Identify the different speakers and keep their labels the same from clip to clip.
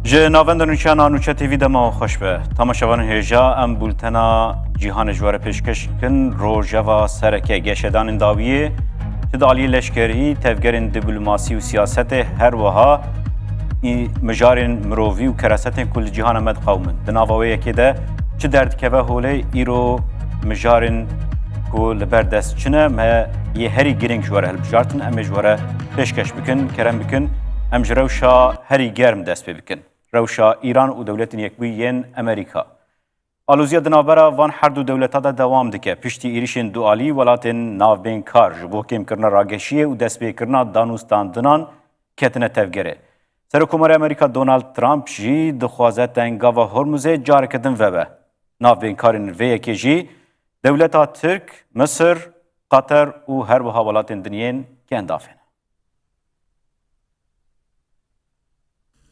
Speaker 1: جه ناوندن نوچان آنوچه تیوی دما خوش به تماشاوان هجا ام بولتنا جیهان جوار پیشکش کن روژاوا سرکه گشدان داویه که دالی لشکری تفگرین دیپلماسی و سیاست هر وها مجارین مروی و کراست کل جیهان مد قومن دناوی که ده چه درد که به حوله ایرو مجارین کل بردست چنه ما یه هری گرینگ جواره هلبجارتن ام جواره پیشکش بکن کرم بکن ام جروشا هری گرم دست بکن روشا ایران و دولت یکبویین امریکا. آلوزیا دنابرا وان هر دو دولتا دا دوام دکه پشتی ایریشن دوالی ولاتن ناوبین کار جبو کم کرنا راگشیه و دست بی کرنا دانوستان دنان کتنه تفگره. سرکومر امریکا دونالد ترامپ جی دخوازت تنگاوا هرمزه جار کدن وبه. ناوبین کارن وی که جی دولتا ترک، مصر، قطر و هر وها ولاتن دنیین کندافن.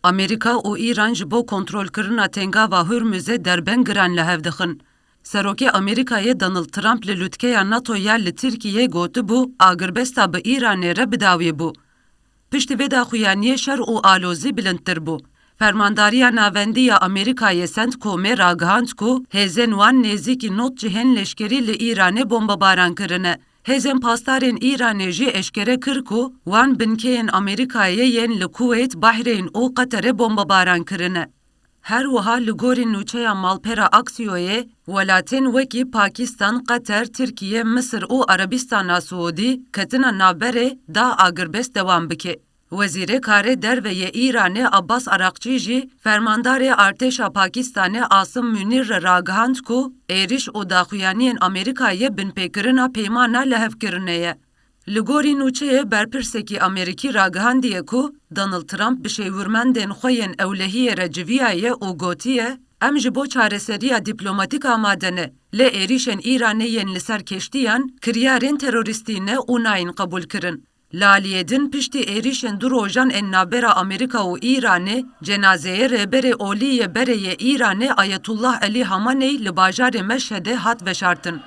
Speaker 2: امریکا و ایران جبو کنترل کرنا تنگاوا هرمزه دربن گران لحف دخن. سروکی امریکای دانالد ترامپ للوتکه ناتو یا لترکیه گوته بو آگربستا به ایران را بداوی بو. پشت ویدا خویانی شر و آلوزی بلندتر بو. فرمانداری ناوندی امریکای سنت کومه راگهاند کو هزن وان نزیکی نوت جهن لشکری ل ایران بمب باران کرنه. هزن پاسدارین ایران جی اشکره کرکو وان بنکین امریکایی ین لکویت بحرین او قطر بمب باران کرنه. هر وها لگورین نوچه مالپرا اکسیوی ولاتین وکی پاکستان، قطر، ترکیه، مصر او عربستان سعودی کتنا نابره دا آگربست دوام بکه. وزیر کار دروی ایران عباس عراقچی جی فرماندار ارتشا پاکستان عاصم منیر راگهاند کو ایریش او داخویانین امریکای بن پیکرنا پیمانا لحف کرنه. لگوری نوچه برپرسکی امریکی راگهاندیه کو دانالد ترامپ بشیورمندین خوین اولهی رجویای او گوتیه ام جبو چارەسەریya دیپلۆماتیک آمادنه لی ایریشن ایرانیین لسر کشتیان کریارین تروریستینه او ناین قبول کرن. لالیدن پشتی ایریشن دو روژان ان نابرا امریکا و ایرانه جنازه رهبر اولی بره ایرانه آیت الله علی خامنه‌ای لباجار مشهد هات وشارتن.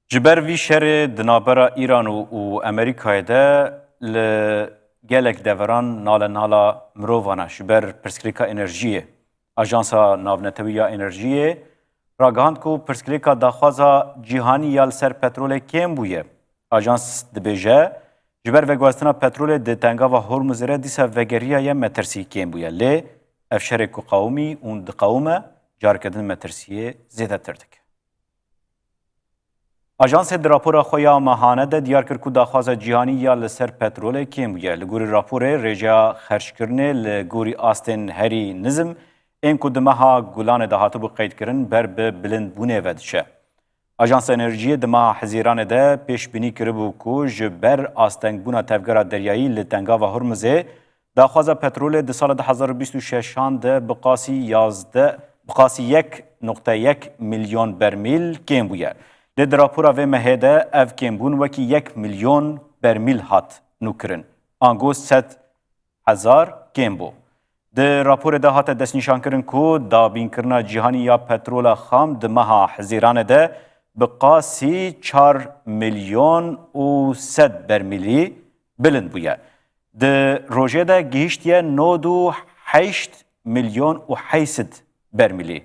Speaker 1: جبر وی شر دنابرا ایران و امریکای ده لگلک دوران نالا مرووانا جبر پرسکریکا انرژیه اجانسا ناونتویا انرژیه راگهاند کو پرسکریکا داخوازا جیهانی یال سر پترول کم بویه اجانس دبیجه جبر وگواستنا پترول ده تنگاوا هرمزره دیسا وگریا یا مترسی کم بویه لی افشار کو قومی اون دقومه جارکدن مترسیه زیده تردک. آژانس راپور خویا ماهانه ده دیار کرد که داخواز جهانی یا لسر پترول کم بوده. لگوری راپور رجا خرج کرنه لگوری آستن هری نظم این که دمها گلان دهاتو بو قید کرن بر به بلند بونه ودشه. آژانس انرژی دمها حزیران ده پیش بینی کربو که جبر آستنگ بونا تفگرات دریایی لتنگا و هرمزه داخواز پترول ده سال 2026 ده بقاسی 1.1 میلیون برمیل کم بوده. د راپورا و مهده اف کمبون وکی 1 میلیون برمیل هات نوکرن. آنگو 100,000 کمبو. د راپور ده هات دست نشان کرن کو دا بین کرنا جهانی یا پترول خام د مها حزیران ده بقاسی 4 میلیون و 100 برمیلی بلند بویه. د روژه ده گیشتیه 9.8 میلیون و 800 برمیلی.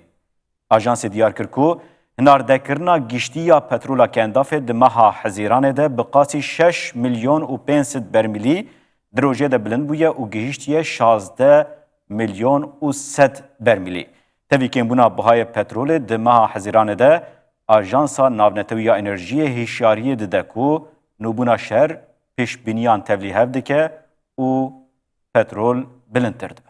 Speaker 1: آژانس دیار کرد کو هناردکرنا گشتی یا پترولا کندافه دمها حزیرانه ده بقاسی 6 میلیون و 500 برمیلی دروژه ده بلند بویه و گشتیه 16 میلیون و 100 برمیلی. تاوی کن بونا بهای پترول دمها حزیرانه ده آژانسا ناونتویا انرژی هشیاریه ده دکو نوبونا شهر پیش بینیان تاولی هفته که و پترول بلند ترده.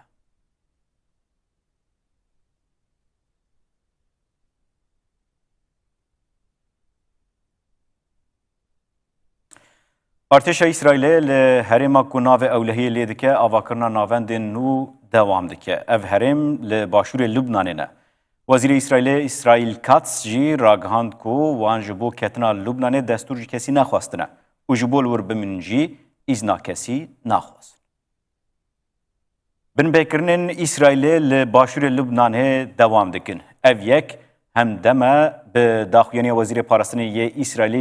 Speaker 1: ارتش اسرائیل لهرم کناو اولهی لیدکه آواکرنا ناوند نو دوام دکه. اف هرم لباشور لبنان نه. وزیر اسرائیل کاتس جی راگهاند کو وان جبو کتنا لبنان دستور کسی نخواستنه. و جبو الور بمنجی ازنا کسی نخواست. بن بکرنن اسرائیل لباشور لبنان دوام دکن. اف یک هم دمه به داخویانی وزیر پارستانی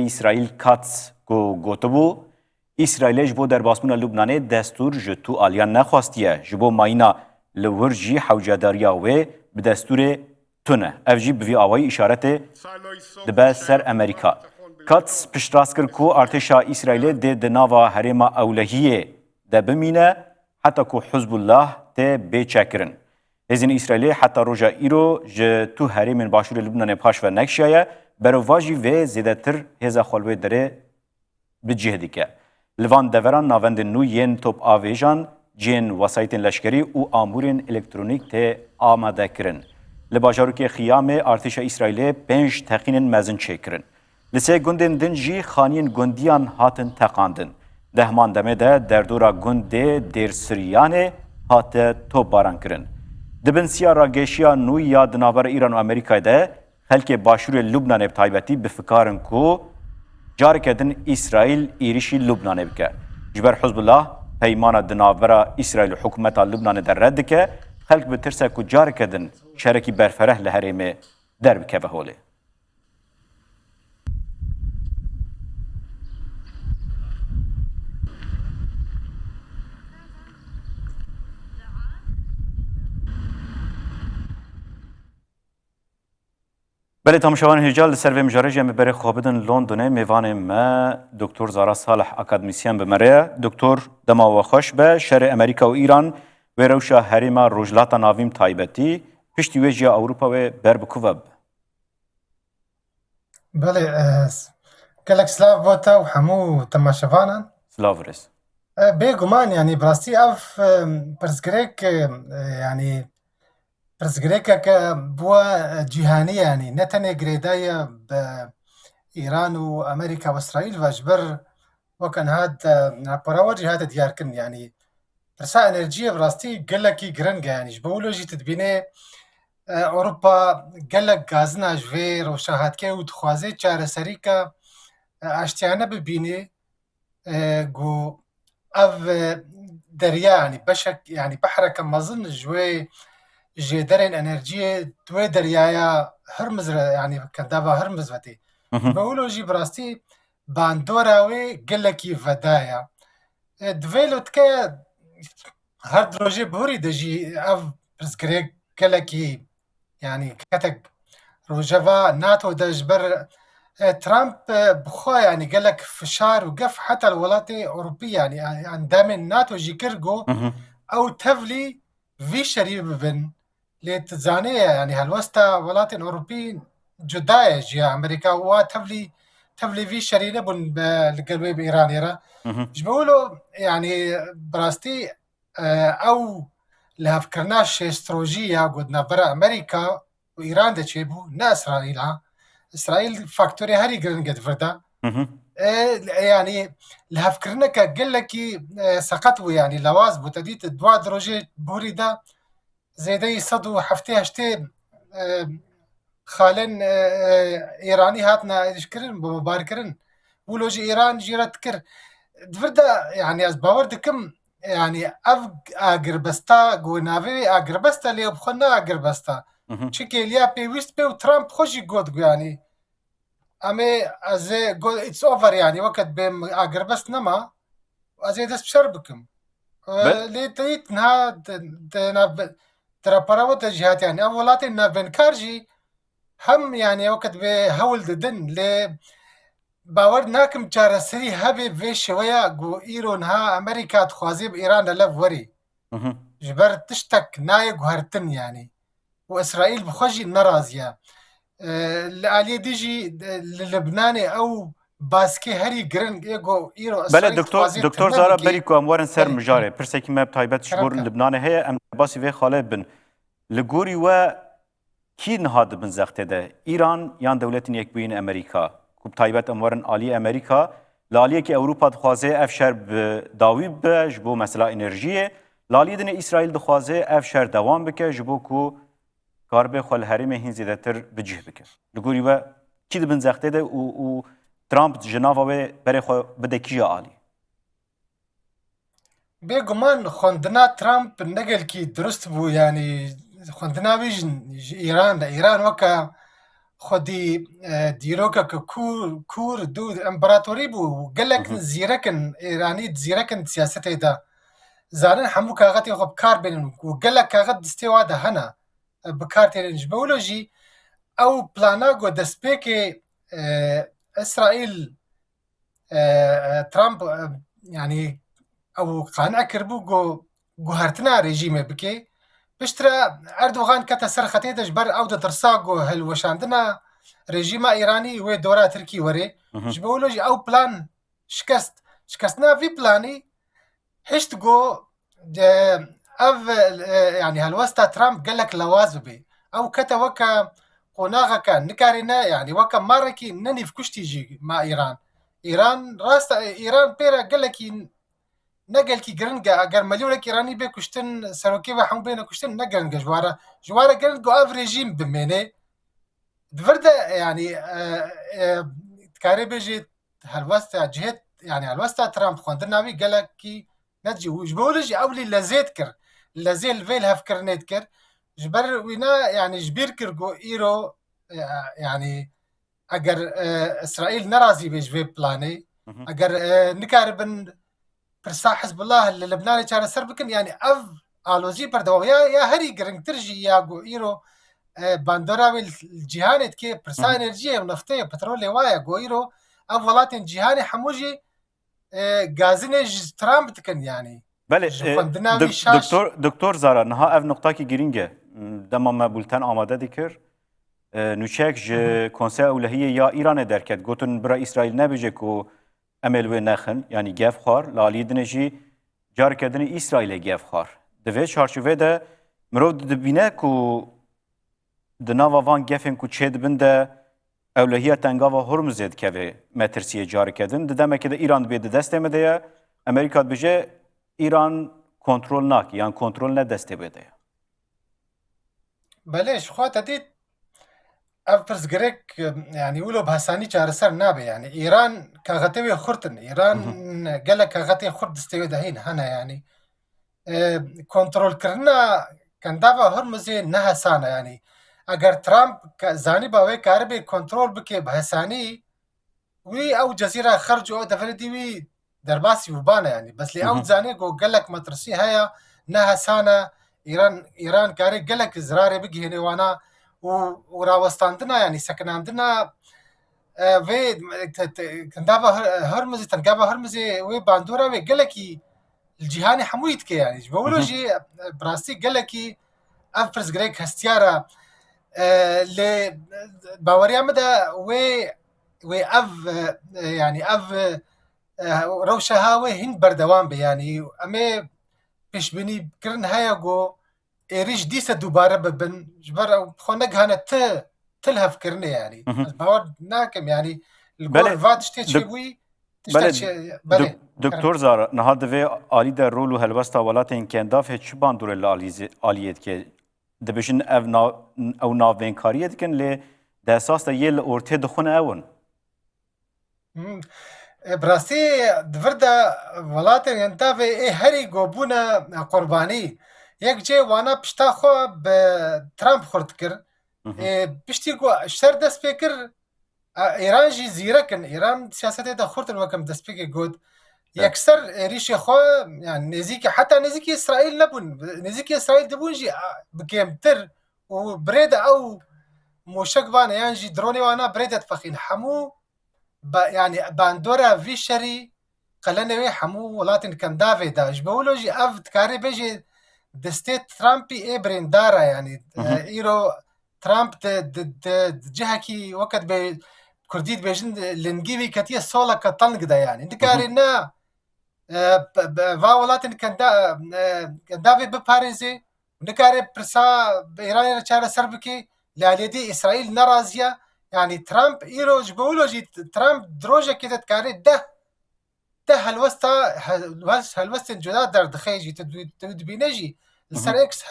Speaker 1: اسرائیل کاتس کو گوتبو اسرائیل جبو درباسبونا لبنانê destûr ji tu aliyan nexwastiye ji bo mayîna li wir jî hewcedariya wê bi destûrê tune. Ev jî bi vî awayî îşaretê dibe ser Amerîka. Katz piştrast kir ku artêşa Îsraîlê dê di nava herêma ewlehiyê de bimîne heta ku Hizbullah tê bêçekirin. Hêzên Îsraîlê heta roja îro ji tu herêmên başûrê Lubnanê paş ve nekşaye berova jî vê zêdetir hêza xwelwê derê bi cih dike. Li van deveran navendên nû yên top avêjan, cihên wesayîtên leşkerî û amûrên elektrînîk tê amadekirin. Li bajarokê Xiyamê artêşa Îsraîlê 5 teqînên mezin çêkirin. Li sê gundên din jî xaniyên gundiyan hatin teqandin. Dehman demê de derdora gundê Dêrsiriyanê hate topbaran kirin. Di bin siya rageşiya nû ya di navbera Îran û Amerîkayê de xelkê başûrê Lubnanê bi taybetî bifikarin ku careke din İsraîl êrişî Lubnanê bike. Ji ber Hizbullah peymana di navbera İsraîl û hikûmeta Lubnanê de red dike, xelk bi tirse ku careke din şerekî berfereh li herêmê derbikeve holê. بله تماشاوان هجال سر و مجارج ام بر خوابدن لندن میوان ما دکتر زارا صالح اکادمیسیان بمره دکتر دما و خوش به شهر امریکا و ایران و روشا هریما روجلاتا ناویم تایبتی پشتی ویجیا اوروپا و بربکوب.
Speaker 3: بله کلک سلاف بوتا و همو تماشاوانان
Speaker 1: سلاورس.
Speaker 3: بگمان یعنی براستی اف پرسگریک یعنی پرسگریکه که بوا جهانی یعنی نتنه گریدای به ایران و امریکا و اسرائیل و جبر وکن هاد پراوجی هاد دیار کن یعنی پرسا انرژی براستی گلکی گرنگه یعنی جبولوجی تدبینه اوروپا گلک گازنا جوی روشاهات که و دخوازه چاره سری که اشتیانه ببینه گو او دریا یعنی بشک یعنی بحرک مظن جوی جدرن انرژی دوی دریایا هرمز یعنی کندابا هرمز وتی بولوجی براستی باندوراوی گلکی ودایا دویلوت که هر دروجه بوری دجی اف پرسکریک گلکی یعنی کتک روجوا ناتو دجبر ترامب بخوا يعني قال لك فشار وقف حتى الولايات الأوروبية يعني عندما الناتو جيكرجو أو تفلي في شريب بن لتزانية يعني هالوسطى ولايات أوروبيين جداية جي أمريكا وتفلي في شرينة بن بالقلبي بإيران يرى جبولو يعني براستي أو لها فكرناش استراتيجية قدنا برا أمريكا وإيران دا تشيبو نا إسرائيل إسرائيل فاكتوري هاري قرن قد فردا يعني لها فكرنا قال لك سقطوا يعني لواز بوتديت دوا دروجي بوري دا زي دي صدو حفتي هشتي خالن إيراني هاتنا يشكرن بمباركرن ولوجي إيران جيرت كر دفردا يعني از باور دكم يعني اف اگربستا گوناوی اگربستا لی بخنا اگربستا چیکه لیا پیوست به ترامپ خوشی گود يعني اما از گود اتس اوفر يعني وقت بهم اگربست نما از دست بشر بكم لي تيت نها ترى براوت جهات يعني اولات ان بنكارجي هم يعني وقت به هول ددن ل باور ناکم چاره سری هبه وی شویا گو ایران ها امریکا تخوازی به ایران لف وری جبر تشتک نای گوهرتن يعني و اسرائیل بخوجی نرازیا لعلی دیجی لبنان او باسکی هری گرنگ ایگو ایرو
Speaker 1: اسرائیل دکتر زارا بریکو اموارن سر مجاره پرسکی مب تایبت شبور لبنان هي ام باسی وی خاله بن لگوری و کی نهاد بن زخته ده ایران یان دولتین یک بین امریکا تایبت اموارن عالی امریکا لالیه که اروپا دخوازه افشار داوی به جبو مثلا انرژیه لالیه دن اسرائیل دخوازه افشار دوام بکه جبو کو کاربه خال حریم هین زیادتر بجه بکه لگوری و کی دبن زخته ده و ترامپ جناوا و بره خو بده کیا عالی
Speaker 3: بگمان خوندنا ترامپ نگل کی درست بو یعنی خوندنا ویژن ایران وکا خودی دیروکا که کور دو امپراتوری بو گلک زیرکن ایرانی زیرکن سیاست دا زارن همو کاغتی خب کار بینن و گلک کاغت دستی واده هنه بکار تیرنج بولوجی او پلانا گو دسپیک اسرائیل ترامپ يعني او قانع كربو جو هرتنا ريجيمه بكي بشترا اردوغان كتا سرخته دجبر او درساغو هل وشاندنا ريجيما ايراني و دورا تركي وري جبولوجي او بلان شكستنا في بلاني هشت جو اف يعني هالوستا ترامب قال لك لوازو بي او كتا وكا قناغا كان نكارينا يعني وكا ماركي نني في كشتيجي مع ايران راست ايران بيرا قال لك نقل کی گرنگا اگر ملیونک ایرانی به کشتن سروکی و هم بین کشتن نگرنگا جواره گرنگو اف رژیم بمینه دورده يعني تكاري بيجي هالوستا جهت يعني هالوستا ترامب خوندناوي قالك كي نتجي وجبولج اولي لزيتكر لزيل فيل هفكر نتكر جبر وينا يعني جبير كرغو ايرو يعني اگر اسرائيل نرازي بيجي بلاني اگر نكاربن برسا حزب الله اللبناني كان سربكن يعني اف الوزي بردو يا هري جرنج ترجي يا جو ايرو باندوراوي الجهانت كي برسا انرجيه ونفطيه بترول وايا جو ايرو اف ولاتن جهاني حموجي غازنج ترامب تكن يعني
Speaker 1: بله دکتر زارا نها اف نقطه کی گرینگه دما ما بولتن آماده دیکر نوچک ج کنسه اولهیه یا ایران درکت گوتن برا اسرائیل نبیجه کو امل و نخن یعنی گف خار لالی دنجی جار کردن اسرائیل گف خار دوی چارچوبه ده مرو دبینه کو دناوا وان گفن کو چید بنده اولهیه تنگاوا هرمزد که مترسیه جار کردن ددمه که ایران بید دسته مده امریکا بجه ایران کنترل ناک یعنی کنترل نه دسته بده
Speaker 3: بلش خواهد دید افرز گرک يعني يقولوا بهساني چارسر نابه يعني ايران كاغتوي خرطن ايران قال كاغتي خرط استوي دهين هنا يعني كنترول كرنا كان دافا هرمزي نها سانا يعني اگر ترامب زاني باوي كاربي كنترول بكي بهساني وي او جزيره خرجوا دفردي وي درباسي وبانا يعني بس لي او زاني قال لك مترسي هيا نها سانا ايران كاري قال لك زراري بقي هنا وانا وراوستاندنا يعني سكناندنا في كندابا هرمزي تنقابا هرمزي وي باندورا وي قالكي الجهاني حمويتك يعني جبولوجي براستي قالكي افرز غريك هستيارا ل باوريا مدى وي اف يعني اف روشة هاوي هند بردوان بي يعني امي پیش بینی کرن هيا جو ایریش دیسه دوباره ببن جبر خونق هانا تلهف کرنه يعني باور ناكم يعني الجول فاتش تشوي
Speaker 1: بله دکتر زار نهاد و عالی در رول و هلوستا ولاتن کنداف هیچ باندور لالیت که دبشن او ناوینکاریت کن لی ده اساس یل اورته دخون اون
Speaker 3: براسي دفردا ولاتن ينتافي هري جوبونا قرباني یک جه وانا پشتا خو به ترامپ خورد کر پشتی گو شر دست بکر ایران جی زیرکن ایران سیاست دا خورد وکم دست بکر گود یکسر ریش خو يعني نزیک حتی نزیک اسرائیل نبون نزیک اسرائیل دبون جی بکمتر و برید او موشک وانا يعني جی دروني وانا بريدت فخين حمو يعني باندورا في شري قلنا حمو ولاتن كان دافي دا جبولو جي اف تكاري بيجي دستي ترامبي اي بريندارا يعني ايرو ترامب جهكي وقت بي كرديد بيجن لنجيبي كتيا سولا كطنق دا يعني نكارينا فاولات كان دافي بباريزي نكاري برسا بايراني رچارة سربكي لاليدي اسرائيل نرازيا يعني ترامب ايرو جبولو جي ترامب دروجة كده تكاري ده هالوستا الجداد در دخيجي تدبينجي السر اكس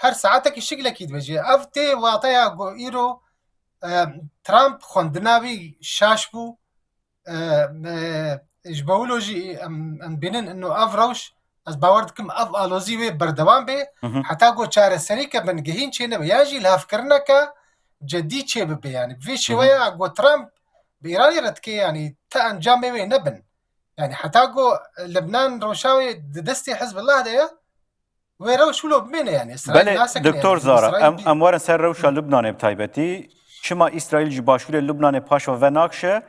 Speaker 3: هر ساعتك الشغلة بيجي افتي واطيا جو ايرو ترامب خوندناوي شاشبو جبولوجي ام بينن انه افروش از باوردكم اف الوزيوي بردوان بي حتى جو چاره سريكه بنگهين چينه بياجي لها فكرناكا جدی چه ببه يعني في شوية أقو ترامب بإيران يردكي يعني تا أنجام وي نبن يعني حتى أقو لبنان روشاوي دستي حزب الله ده ويرو شلو بمينه يعني إسرائيل
Speaker 1: بله
Speaker 3: ناسك
Speaker 1: دکتور
Speaker 3: يعني
Speaker 1: زارا
Speaker 3: إسرائيل
Speaker 1: ام وارن سر روشا لبنان بتایبتی شما اسرائیل جی باشور لبنان پاشا و ناکشه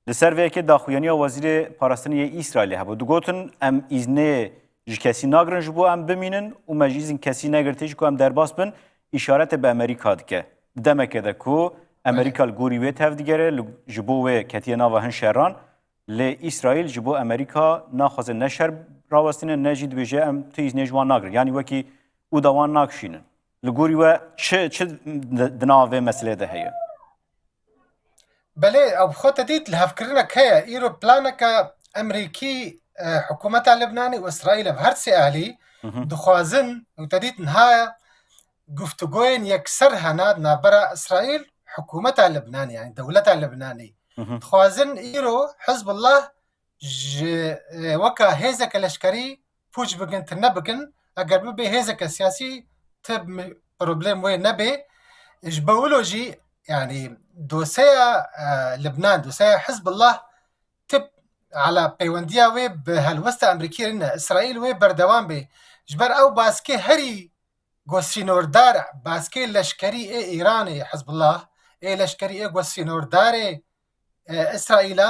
Speaker 1: لسر ویکی داخویانی وزیر پاراستانی اسرائیل هبو دوگوتن ام ایزنه جی کسی ناگرن جبو ام بمینن و مجیزن کسی نگرتیج کو ام درباس بن اشارت به امریکا دکه دمکه ده کو امریکا الگوری وی تف دیگره جبو و کتیه ناوه هن شهران لی اسرائیل جبو امریکا ناخوازه نشر راوستینه نجید بجه ام تو ایزنه جوان ناگرن یعنی وکی او دوان ناکشینن لگوری و چه دناوه مسئله ده هیه
Speaker 3: بله او خود ديت الهفكرنك هي ايرو بلانك امريكي حكومتها اللبناني واسرائيل بهرسي اهلي دخوازن وتديت نهاية گفتگوين يكسرها نادنا برا اسرائيل حكومتها اللبناني يعني دولتها اللبناني دخوازن ايرو حزب الله وكا هيزك الاشكري فوج بقن تنبقن اگر ببي هيزك سياسي تب بروبليم وين نبي جبولوجي يعني دوسيا لبنان دوسيا حزب الله تب على بيونديا وي بهالوسطى امريكيه إن اسرائيل وي بردوام بي جبر او باسكي هري غوسينور دار باسكي لشكري اي ايراني حزب الله اي لشكري اي غوسينور دار اسرائيل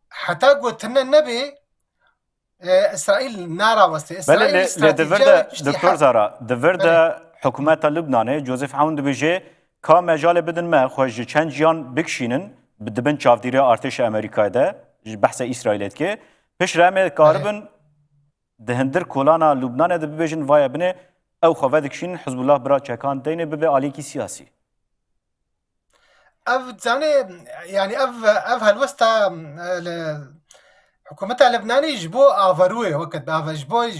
Speaker 3: حتى قلت النبي اسرائيل نارا وسط اسرائيل
Speaker 1: بله لدورده دکتور زارا دورده حکومت لبنان جوزف عون دبیجه که مجال بدن ما خوش چند جیان بکشینن بدبن چافدیری ارتش امریکا ده بحث اسرائیل که پیش رامه کاربن دهندر کولانا لبنان ده ببیجن وای بنه او خواه دکشین حزب الله برا چکان دینه ببه آلیکی سیاسی
Speaker 3: اف زاني يعني اف هالوسطى حكومتها اللبناني جبو افروي وقت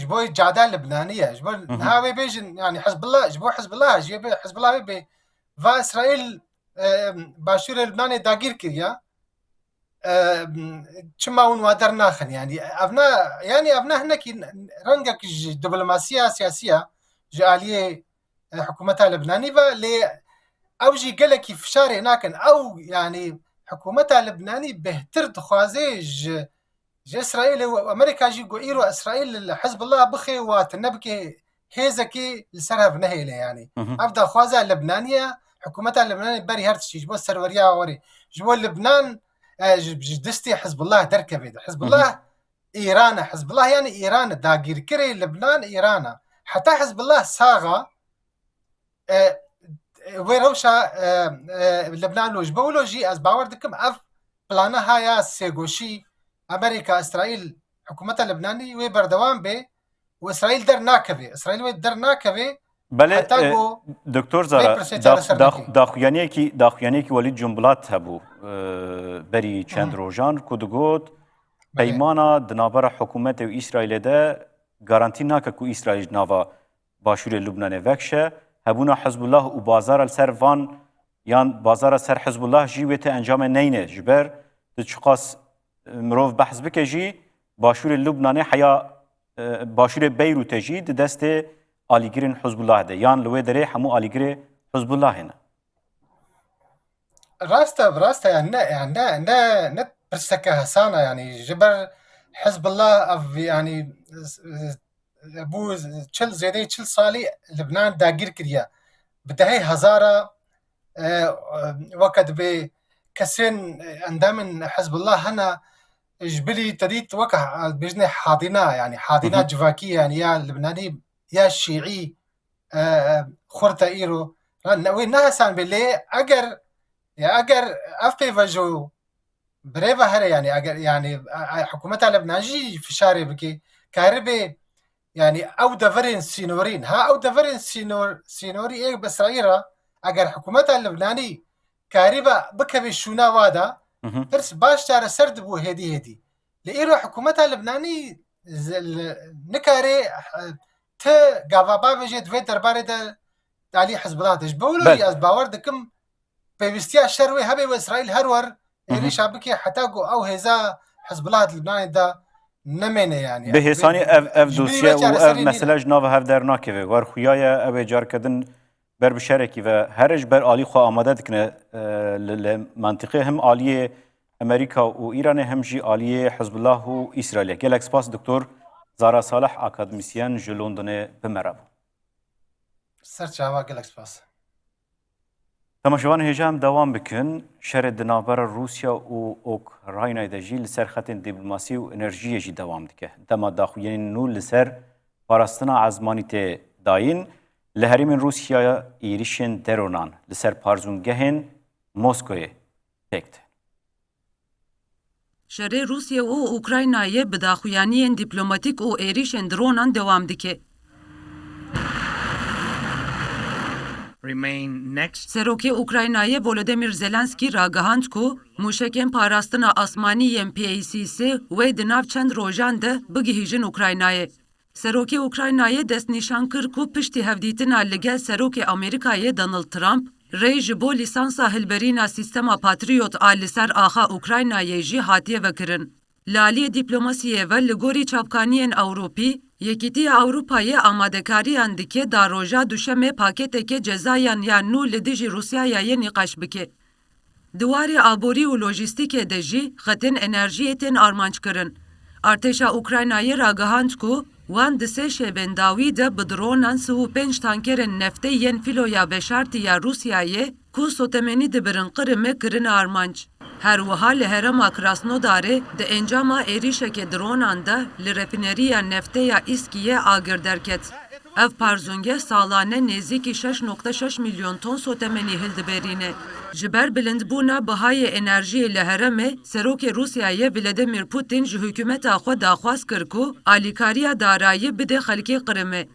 Speaker 3: جبو جعدان لبنانيه جبو هاوي بيجن يعني حزب الله جبو حزب الله جيب حزب الله بي فا اسرائيل باشور اللبناني داغير كريا چما ون وادر ناخن يعني ابنا هناك رنگك دبلوماسيه سياسيه جاليه حكومتها اللبناني فلي اوجي قالك فشار هناك او يعني حكومتها اللبناني بهتر دخوازي جي اسرائيل وامريكا جي ايرو اسرائيل حزب الله بخي وتنبكي هيزكي لسرها بنهيله يعني افضل خوازه اللبنانيه حكومتها اللبنانيه بري هرتشي جبو السروريا وري جبو لبنان دستي حزب الله دركبه حزب الله ايران حزب الله يعني ايران داغير كري لبنان ايران حتى حزب الله صاغه ويروشا لبنان لوج بولوجي از باور دكم اف بلانا هايا سيغوشي امريكا اسرائيل حكومتها اللبناني وي بردوام به واسرائيل در ناكبه اسرائيل در ناكبه
Speaker 1: بله دکتر زارا داخویانی کی ولید جنبلات هبو بری چند روزان کدوگوت پیمانا دنابر حکومت و اسرائیل ده گارانتی ناکه کو اسرائیل ناوا باشور لبنان وکشه هبونا حزب الله و بازار السر وان یان بازار سر حزب الله جیویت انجام نینه جبر دچقاس مروف بحث بکه جی باشور لبنان حیا باشور بیروت جی دست آلیگرین حزب الله ده یان لوی دره همو آلیگر حزب الله هنه
Speaker 3: راسته يعني نه برسكه هسانه يعني جبر حزب الله يعني ابو تشل زيدي تشل صالي لبنان داگیر كريا بدهي هزاره وقت به كسين اندامن حزب الله هنا جبلي تديت وقع بجنة حاضنة يعني حاضنة جواكية يعني يا لبناني يا شيعي خورتا ايرو وين نهسان باللي اگر افقي وجو بريفا هري يعني اگر يعني حكومتها لبنانجي في شاري بكي كهربي يعني او دفرين سينورين ها او دفرين سينوري ايه باسرائيل اگر حكومتها اللبناني كهربا بكبي شونا وادا ترس باش تار سرد بو هدي لإيرو حكومتها اللبناني نكاري ت غافابا بجيت في درباري دا علي حزب الله تجبولو ياز باور دكم بيستيا شروي هبي واسرائيل هرور إيري شعبكي حتاقو او هزا حزب الله اللبناني دا نمینه يعني
Speaker 1: به حسانی اف دوسیه و اف مسئله جناب هف در ناکوه ور خویای او جار کردن بر بشارکی و هرج بر آلی خو آماده دکنه منطقه هم آلی امریکا و ایران هم جی آلی حزب الله و اسرائیل. گلک سپاس دکتر زارا صالح اکادمیسیان ژ لندن بمراب.
Speaker 3: سرچاوا گلک سپاس.
Speaker 1: تماشاوان هجام دوام بکن شر دنابر روسیا و اوکراین دجی لسر خط دیپلماسی و انرژی جی دوام دکه. دما داخوین نو لسر پاراستنا عزمانی داین لهریم روسیا ایریشن درونان لسر پارزونگهن مسکوی تکت.
Speaker 2: شر روسیا و اوکراینای بداخویانی دیپلماتیک و ایریشن درونان دوام دکه. سروکی اوکراینای ولودیمیر زلنسکی راگهاند کو موشکین پاراستنا آسمانی PACC و دناو چند روژان ده بگیهیجن اوکراینای. سروکی اوکراینای دست نشان کر کو پشتی هفدیتنا لگل سروکی امریکای دونالد ترامپ ریج بو لیسانسا هلبرینا سیستما پاتریوت آلی سر آخا اوکراینای جی هاتیه وکرن. لالی دیپلوماسیه و لگوری چاپکانین اوروپی یکیتی اوروپای آمادکاری اندکه دا روژا دوشمه پاکته که جزایان یا نو لدیجی روسیای نقاش بکه. دواری آبوری و لوجستیک دجی خطن انرژیتن آرمانچ کرن. ارتشا اوکراینای راگهاند کو وان دسه شبنداوی ده بدرونان 35 تانکر نفته ین فیلویا بشارتی یا روسیای کو سوتمنی ده برن قرمه کرن آرمانچ. هر وها لهرما کراسنوداره ده انجاما ایریشک درونان ده لرفینریا نفته یا اسکیه آگر درکت. اف پارزونگه سالانه نزدیکی 6.6 میلیون تن سوتمنی هلدبرینه. جبر بلندبونا بهای انرژی لهرمه سروک روسیای ولادیمیر پوتین جه حکومت خود داخواست کرکو آلیکاریا دارایی بده خلکی قرمه.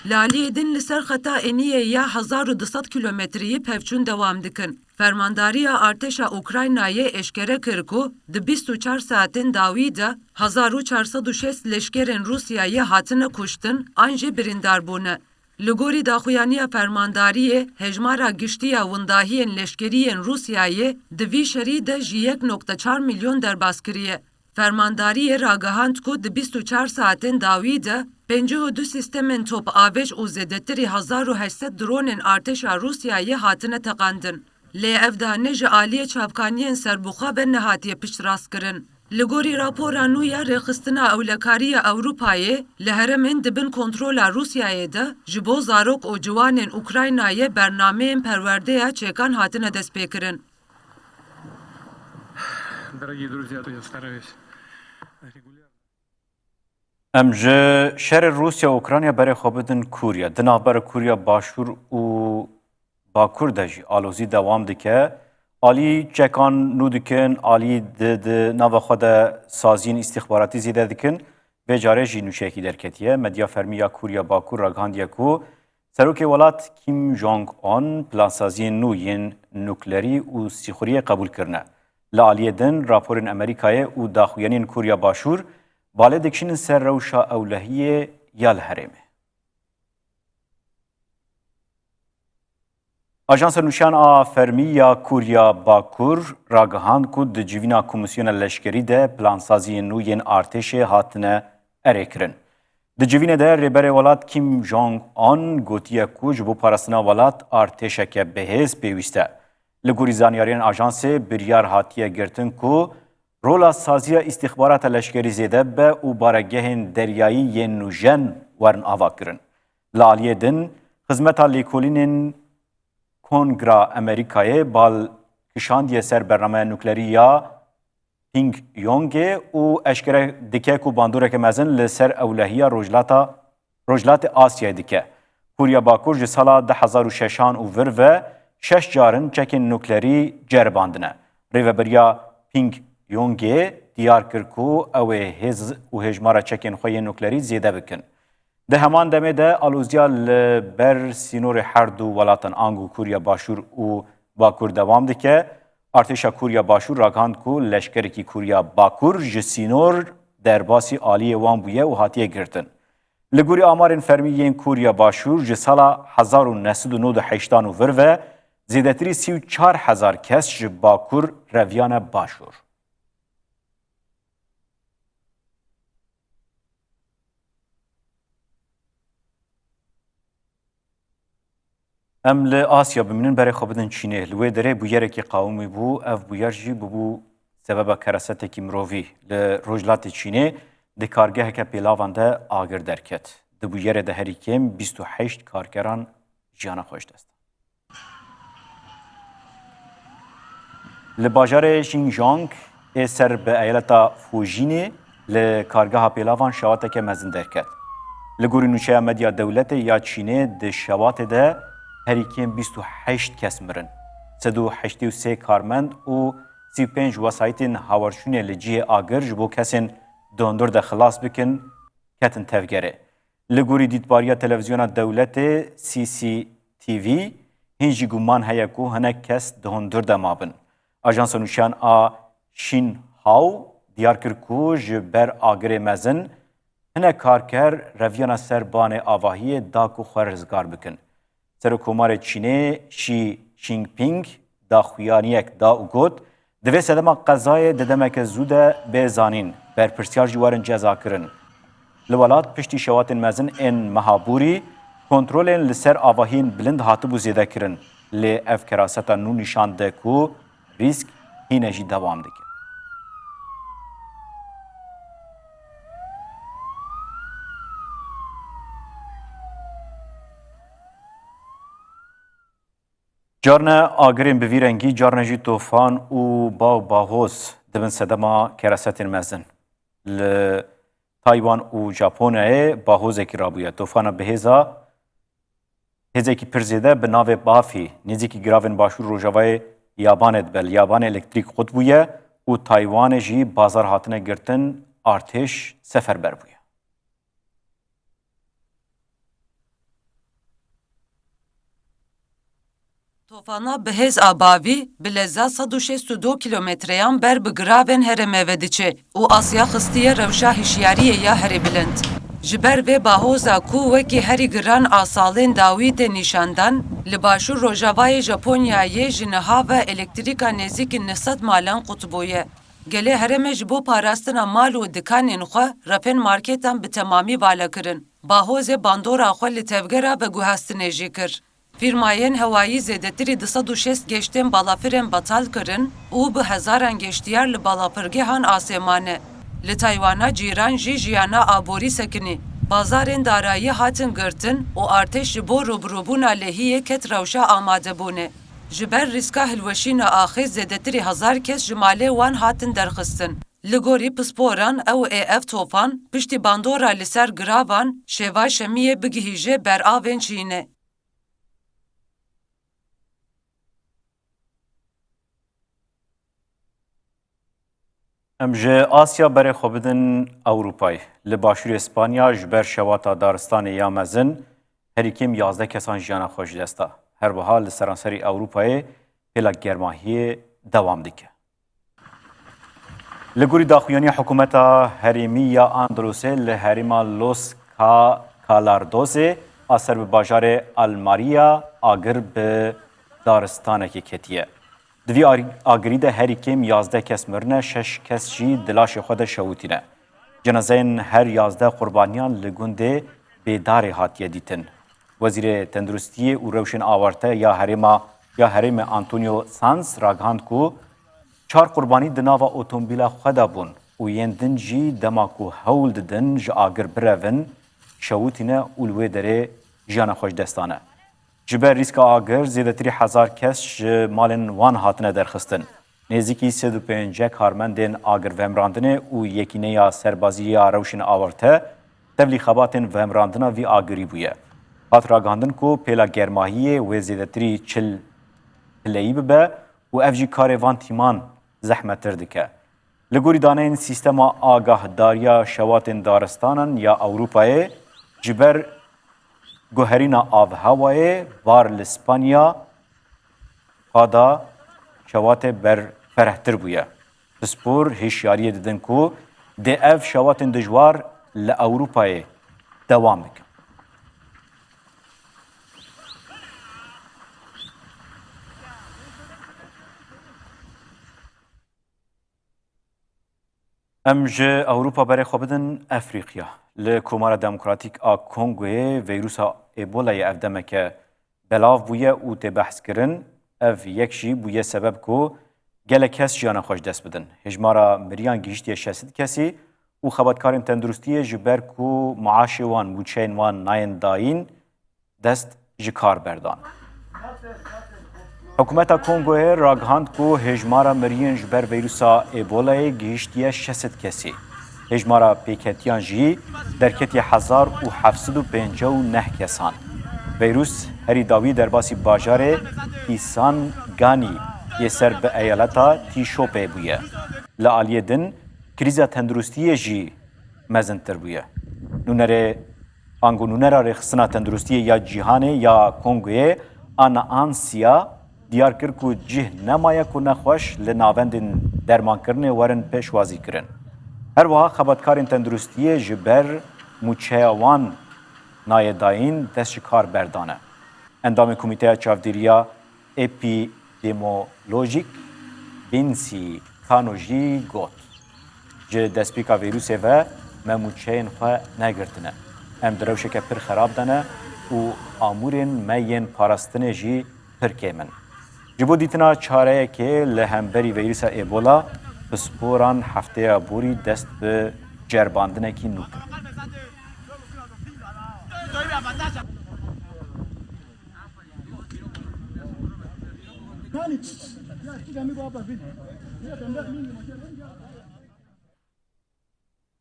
Speaker 2: لالی دن لسر خطا اینیه یا 1200 کیلومتری پفچون دوام دکن. فرمانداری ارتش اوکراینای اشکره کرکو ده 24 ساعتین داوی ده 1406 لشکرین روسیای هاتن کشتن آنجی بریندار بونه. لگوری داخویانی فرمانداری هجمارا گشتی ونداهین لشکرین روسیای دوی شری ده 1.4 میلیون در باسکریه. فرمانداری راگهاند کو ده 24 ساعتین داوی ده 52 سیستمن توپ آوش و زدتری 1800 درونن ارتشا روسیای هاتنه تقاندن. لی افدانه جعالی چاپکانین سربوخا به نهاتی پشت راست کرن. لگوری راپورانو یا رخستنا اولکاری اوروپای لهرمن دبن کنترول روسیای ده جبو زاروک و جوانن اوکراینای برنامه پرورده یا چکان هاتنه دست پیکرن.
Speaker 4: Дорогие друзья, то я стараюсь регулярно.
Speaker 1: امجه شر روسیا و اوکراینیا برای خوابدن کوریا دنابر کوریا باشور و باکور دجی آلوزی دوام دکه آلی چکان نو دکن آلی ده نو خود سازین استخباراتی زیده دکن به جاره جی نوشکی درکتیه مدیا فرمیا کوریا باکور راگاندیا کو سروک ولات کیم جونگ آن پلانسازی نو ین نوکلری و سیخوری قبول کرنه لعالیه دن راپورن امریکای و داخویانین کوریا باشور باله دکشین سر روشا اولهیه یا الهرمه. آژانس نوشان فرمی یا کوریا باکور راگهاند کو د جوینا کمیسیون لشکری ده پلانسازی نو ین ارتش هاتنه اریکرن. د جوینه ده ریبر ولات کیم جونگ آن گوتیه کو جبو پارستنا ولات ارتش که بهز پیوسته. لگوری زانیارین آژانس بریار هاتیه گرتن کو رولا سازیا استخبارات لشکری زیده به او بارگهن دریایی ین نوژن ورن آوا کرن. لالیه دن خدمت لیکولینین کنگرا امریکای بال کشاندی سر برنامه نوکلری یا پینگ یونگ او اشکره دکه کو باندوره که مزن لسر اولهیه روجلات آسیا دکه. کوریا باکور جسالا 2006 و ور 6 جارن چکن نوکلری جرباندنه. ریوبریا پینگ یونگی دیار کرکو او هز و هجمارا چکن خوی نوکلری زیده بکن. ده همان دمه ده آلوزیا لبر سینور هر دو ولاتن آنگو کوریا باشور و باکور دوام ده که ارتشا کوریا باشور راگاند کو لشکری کی کوریا باکور جسینور در باسی آلی وان بویه و هاتیه گرتن. لگوری آمارین فرمیین کوریا باشور جسالا 1988 و ور زیدتری 34,000 کس باکور رویان باشور. ام ل آسیا بمنن برای خوابدن چینه لوی دره بویره که قومی بو اف بویر جی بو سبب کراسته کی مروی ل روجلات چینه د کارگاه که پیلاوانده آگر درکت د بویره ده هریکم 28 کارگران جیانا خوش دست ل باجار شینجانگ سر به ایالتا فوجینه ل کارگاه پیلاوان شواته که مزن درکت لگوری نوچه مدیا دولت یا چینه ده شواته ده هریکیم 28 کس مرن 183 کارمند و 35 وسایتین هاورشونه لجیه آگر جبو کسین دوندر ده خلاص بکن کتن تفگره لگوری دیدباریا تلویزیون دولت CCTV هنجی گمان هیا کو هنک کس دوندر ده مابن آژانس نوشان آ شین هاو دیار کرکو جبر آگر مزن هنه کارکر رویانا سربان آواهی داکو خورزگار بکن. سرکومار چینه شی جینپینگ دا خویانیک دا اوگوت دوی سدما قضای ددمک زوده بزانین بر پرسیار جوارن جزا کرن. لولات پشتی شواتن مزن ان مهابوری کنترولن لسر آواهین بلند هاتبو زیده کرن. لی اف کراستا نو نشان ده کو ریسک هینجی دوام دکن. جارنا آگرین بویرنگی جارنا جی توفان و باهوز دبن سدما کراستین مزن ل تایوان و ژاپن باهوز کی رابویا توفان بهزا هزه کی پرزیده به ناو بافی نزدیکی گراون باشور روجاوای یابان بل یابان الکتریک قطبویا و تایوان جی بازار هاتنه گرتن ارتش سفربر بویا
Speaker 2: Tofana bihêz a bavî bi leza 162 kilometreyan ber bi giravên herêmê ve diçe û Asya xistiye rewşa hişyariyê ya herê bilind. Ji ber vê bahoza ku wekî herî giran a salên dawî tê nîşandan, li başûr Rojavayê Japonyayê ji niha ve elektrîka nêzîkî 900 malan qutbûye. Gelê herêmê ji bo parastina mal û dikanên xwe repên markêtan bi temamî vala kirin. Bahozê bandora xwe li tevgera veguhestinê jî kir. Firmayên hewayî zêdetirî 260 geştên balafirên betal kirin û bi hezaran geştiyar li balafirgehan asêmanê. Li Taywana cîran jî jiyana aborî sekinî. Bazarên darayî hatin girtin û artêş ji bo rûbirûbûna lehiyê ket rewşa amadebûnê. Ji ber rîska hilweşîna axê zêdetirî 1000 kes ji malê wan hatin derxistin. Li gorî pisporan ew ê ev tofan piştî bandora li ser giravan şêva şemiyê bigihîje ber avên Çînê.
Speaker 1: ام جه آسیا بره خوابدن اوروپای لباشور اسپانیا جبر شواتا دارستان یا مزن هریکیم 11 کسان جانا خوش دستا هر بحال لسرانسری اوروپای پلا گرماهی دوام دیگه لگوری داخویانی حکومتا هریمی یا اندروسه لحریما لوس کالاردوزه اثر به باجار الماریا آگر به دارستانه که کتیه دوی آگری ده هری کم 11 کس مرنه 6 کس جی دلاش خود شووتینه. جنازین هر 11 قربانیان لگونده بیدار هاتیه دیتن. وزیر تندرستی و روشن آورته یا هرم آنتونیو سانس راگهاند کو 4 قربانی دناوا اتومبیل خدا بون و یندن جی دماکو هول ددن جا آگر برون شووتینه اولوی داره جانا خوش دستانه. جبر ریسک آگر زیادتری 1000 کس مالن وان هاتنه درخستن. نزدیکی 105 کارمندین آگر ومراندنه و یکینه یا سربازی یا روشن آورته تبلی خباتن ومراندنه وی آگری بویه. هات راگاندن کو پیلا گرماهیه و زیادتری 40 پلی ببه و افجی کار وان تیمان زحمت تردکه. لگوری دانین سیستم آگاه داریا شواتن دارستانن یا اروپای جبر گوهرینا آب هوای بار لسپانیا قادا شوات بر فرهتر بویا. سپور هشیاری ددن کو ده اف شوات دجوار لأوروپای دوام بکن. امج اوروپا برای خوابدن افریقیا لکومار دموکراتیک آ کنگوی ویروس ایبولا افدمه که بلاو بویه او تی بحث کرن اف یکشی بویه سبب کو گله کس جیانا خوش دست بدن. هجمارا مریان گیشتی 600 کسی او خبرکارین تندرستی جبر کو معاش وان بوچین وان ناین داین دست جکار بردان. حکومت کنگوه راگهاند کو هجمارا مریان جبر ویروسا ایبولای گیشتی 600 کسی. هجمارا پیکتیان جی درکتی 1759 کسان. ویروس هری داوی در باسی باجار ایسان گانی یه سر به ایالتا تی شوپه بویه. لعالیه دن کریزا تندرستی جی مزنتر بویه. نونره رخصنا تندرستی یا جیهانه یا کنگوه آنا آنسیا دیار کر کو جه نمایه کو نخوش لناوند درمان کرنه ورن پیشوازی کرن. هر وها خبرکارین تندرستی جبر موچهوان نایداین دست کار بردانه. اندام کمیته چاودیریا اپیدیمولوژیک بینسی کانوژی گوت. جه دستپیکا ویروسه و مموچهین خواه نگرتنه. ام دروشه که پر خراب دانه و آمورین مین پاراستنه جی پر کیمن. جبو دیتنا چاره که لهمبری ویروس ایبولا بسپوران هفته بوری دست به جرباندنه کی نوکر.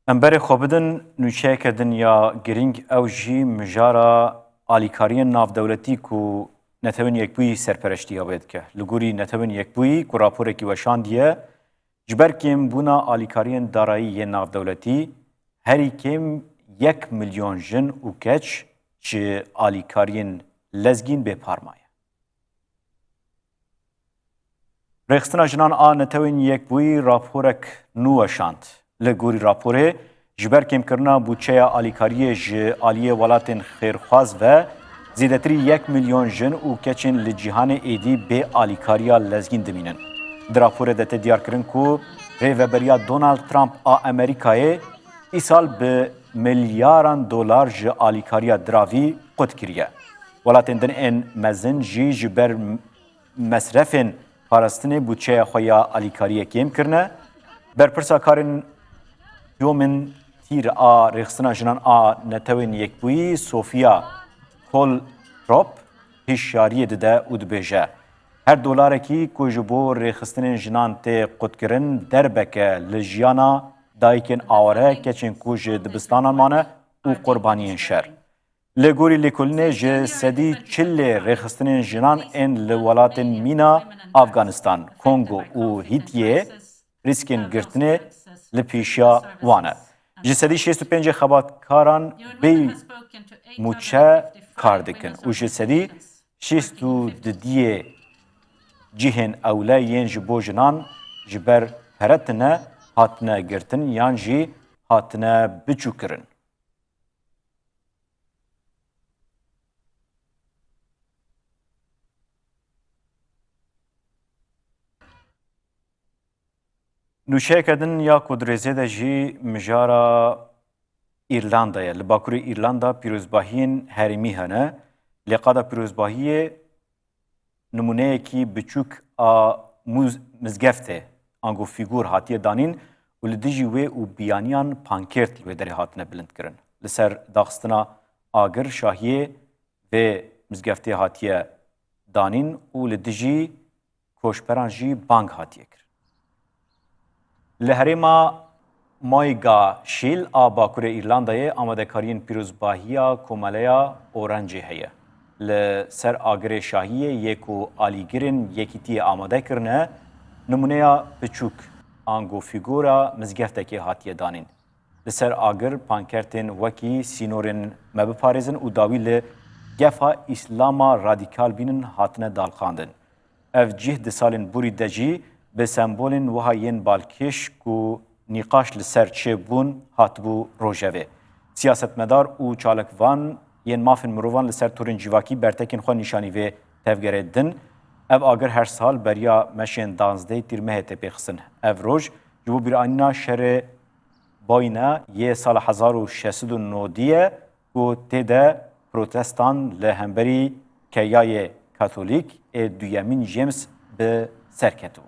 Speaker 1: امبر خوابدن نوچه کردن یا گرینگ او جی مجارا آلیکارین ناف دولتی کو نتوین یک بوی سرپرشتی آبید که لگوری نتوین یک بوی کو راپوره کی وشاندیه جبر کم بونا آلیکارین دارایی ناف دولتی هری کم 1 میلیون جن و کچ چه آلیکارین لزگین به پارمایه. رخصتنا جنان نتوین یک بوی راپورک نوشاند. لگوری راپوره جبر کم کرنا بودجه آلیکاری ج آلیه ولاتن خیرخواز و زیدتری 1 میلیون جن و کچن لجیهان ایدی به آلیکاریا لزگین دمینن. در راپوره دته دیار کرن کو ریوبریا دونالد ترامپ امریکای ای سال به میلیاران دلار ج آلیکاریا دراوی قد کریه. ولاتن دن ان مزن جی جبر مصرفن پاراستنه بودجه خویا آلیکاری کم کرنه برپرسا کارن یومن تیر رخصتنا جنان نتوین یک بوی سوفیا کول تروپ پیشیاری دده او دبیجه. هر دلاره کی کجبو رخصتن جنان تی قدکرن دربکه لجیانا دایکن آوره کچن کج دبستانان مانه او قربانین شر. لگوری لکلنه جه سدی چل رخصتن جنان ان لولاتن مینا افغانستان، کنگو و هیتیه ریسکن گرتنه لپیشیا وانه. جسدی 65 خبرکاران بی موچه کار دکن و جسدی 62 جهن اوله ین جبو جنان جبر پرتنه هاتنه گرتن یان جی هاتنه بچو کرن. نوشه کردن یا کدرزه ده جی مجارا ایرلندایه. لباکوری ایرلندا پیروزباهین هرمی هنه. لقادا پیروزباهی نمونه کی بچوک مزگفته انگو فیگور هاتیه دانین و لدیجی و بیانیان پانکرت لوی داره هاتنه بلند کرن. لسر داغستنا آگر شاهیه و مزگفته هاتیه دانین و لدیجی کوشپران جی بانگ هاتیه کرن. لهرما مایگا شیل باکور ایرلندای آماده کارین پیروزباهیا کومالیا اورنجی هیه. لسر آگر شاهیه یکو آلیگرین یکیتی آماده کرنه نمونه بچوک آنگو فیگورا مزگفته که هاتیه دانین. لسر آگر پانکرتین وکی سینورین مبپارزن و داوی لگفا اسلاما رادیکال بینن هاتنه دالخاندن. اف جهد سالین بوری دجی به سمبولین وها ین بالکش کو نیقاش لسر چه بون هاتبو روژوه. سیاستمدار و چالکوان ین مافن مروان لسر تورین جیواکی برتکین خواه نشانی و تفگره دن. او آگر هر سال بریا مشین 12 تیرمه تپیخسن. او روژ جبو بیرانینا شهر باینه یه سال 1609 دیه و تیده پروتستان لهمبری Keyayê Katolik ê duyemîn James bi ser ketibû.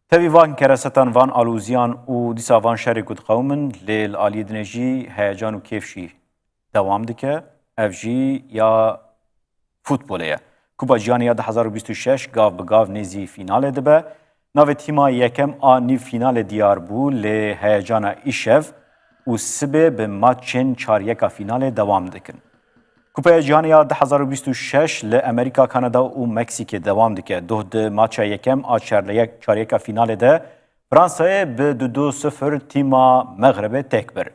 Speaker 1: Tevî van keresetan van alûziyan û dîsa van şerê ku dixewimin lê li aliyê dinê jî heyecan û kêf jî dewam dike. Ev jî ya futbolê ye. Kupa Cihanê ya 2026 gav bi gav nêzî fînalê dibe. Navê tîma yekem a nîv fînalê diyar bû lê heyecana îşev û sibê bi maçên çaryeka fînalê dewam dikin. Kupaya Cihanê ya 2026 li Amerîka, Kanada û Meksîkê dewam dike. Doh di maça yekem a çaryeka fînalê de Fransayê bi 2-0 tîma Meğrebê têk bir.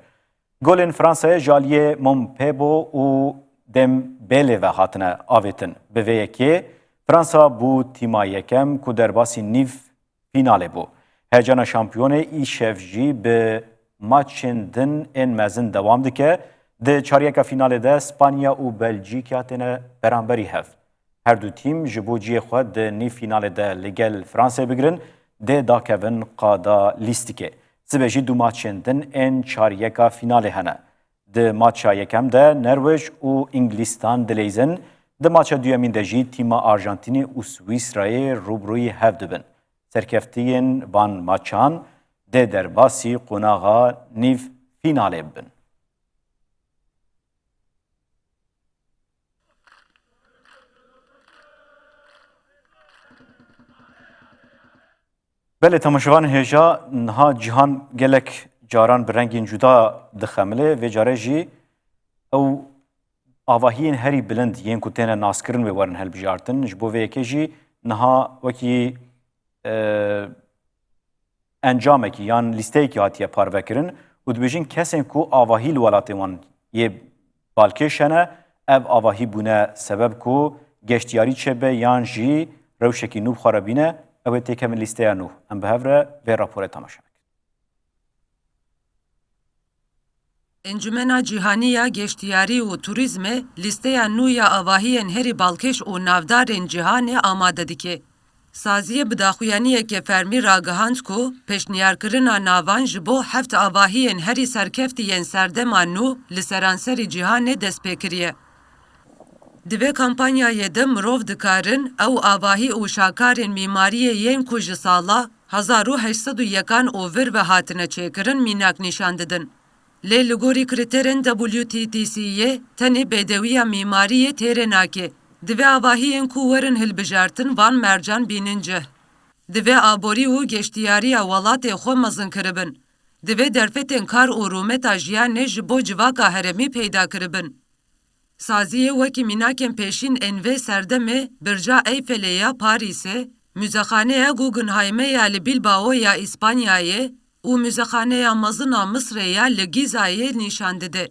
Speaker 1: Golên Fransayê ji aliyê Montpellier û Dembélé ve hatine avêtin. Bi vê yekê Fransa bû tîma yekem ku derbasî nîv fînalê bû. Heyecana şampiyonê îşev jî bi maçên din ên mezin dewam dike. Di çaryeka fînalê de Spanya û Belçîka têne beramberî hev. Her du tîm ji bo ciyê xwe di nîv fînalê de li gel Fransayê bigirin dê dakevin qada lîstikê. Sibê jî du maçên din ên çaryeka fînalê hene. Di maça yekem de Norveç û İnglistan dileyzin. Di maça duyemîn de jî tîma Arjantinî û Swîsrayê rûbirûyî hev dibin. Serkeftiyên van maçan dê derbasî qonaxa nîv fînalê bibin. Belê temaşevan hêja niha cîhan gelek caran bi rengên cuda dixemile vê carê jî ew avahiyên herî bilind yên ku têne naskirin wê werin helbijartin. Ji bo vê yekê jî niha wekî encamekî yan lîsteyekî hatiye parvekirin û dibêjin kesên ku avahî li welatê wan yê balkêş hene ev avahî bûne sebeb ku geştiyarî çêbe yan jî rewşekî nû xwe bîne. Ew ê têkemin lîsteya nû. Em bi hev re vê raporê temaşe bikin.
Speaker 2: Encumena Cîhanî ya Geştiyarî û Turizmê lîsteya nû ya avahiyên herî balkêş û navdarên cîhanê amade dike. Saziyê bi daxuyaniyeke fermî ragihand ku pêşniyarkirina navan ji bo heft avahiyên herî serkeftiyên serdema nû li seranserî cîhanê dest pê kiriye. Di vê kampanyayê de mirov dikarin ew avahî û şakarên mîmariyê yên ku ji sala 1801 û vir ve hatine çêkirin mînak nîşan didin. Lê li gorî kriterên WTTC'yê tenê bêdewiya mîmariyê têrê nake. Di vê avahiyên ku werin hilbijartin van mercan bînin cih. Di vê aborî û geştiyariya welatê xwe mezin kiribin. Di vê derfetên kar û rûmeta jiyanê ji bo civaka heremî peyda kiribin. Saziyê wekî mînakên pêşîn ên vê serdemê Birca Eyfelê ya Parîsê, Müzexaneya Guggenheimê ya li Bilbao ya İspanyayê û Müzexaneya Mezina Misrê ya li Gîzayê nîşan dide.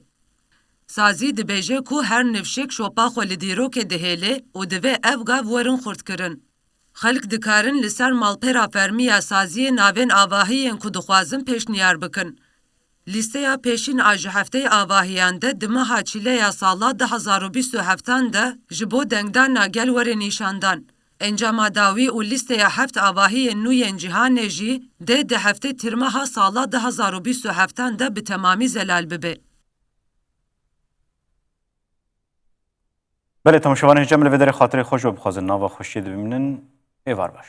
Speaker 2: Sazî dibêje ku her nivşek şopa xwe li dîrokê dihêle û divê ev gav werin xurtkirin. Xelk dikarin li ser malpera fermî ya saziyê navên avahiyên ku dixwazin pêşniyar bikin. Lîsteya pêşîn a ji hefteyê avahiyan de di meha çîleya sala 2027 de ji bo dengdana gel were nîşandan. Encama dawî û lîsteya heft avahiyên nû yên cîhanê jî dê di heftê tîrmeha sala 2027 de bi temamî zelal bibe.
Speaker 1: Belê temaşevan hêja min li vê derê xatirê xwe ji we bixwazin nava xweşiyê dibînin êvar baş.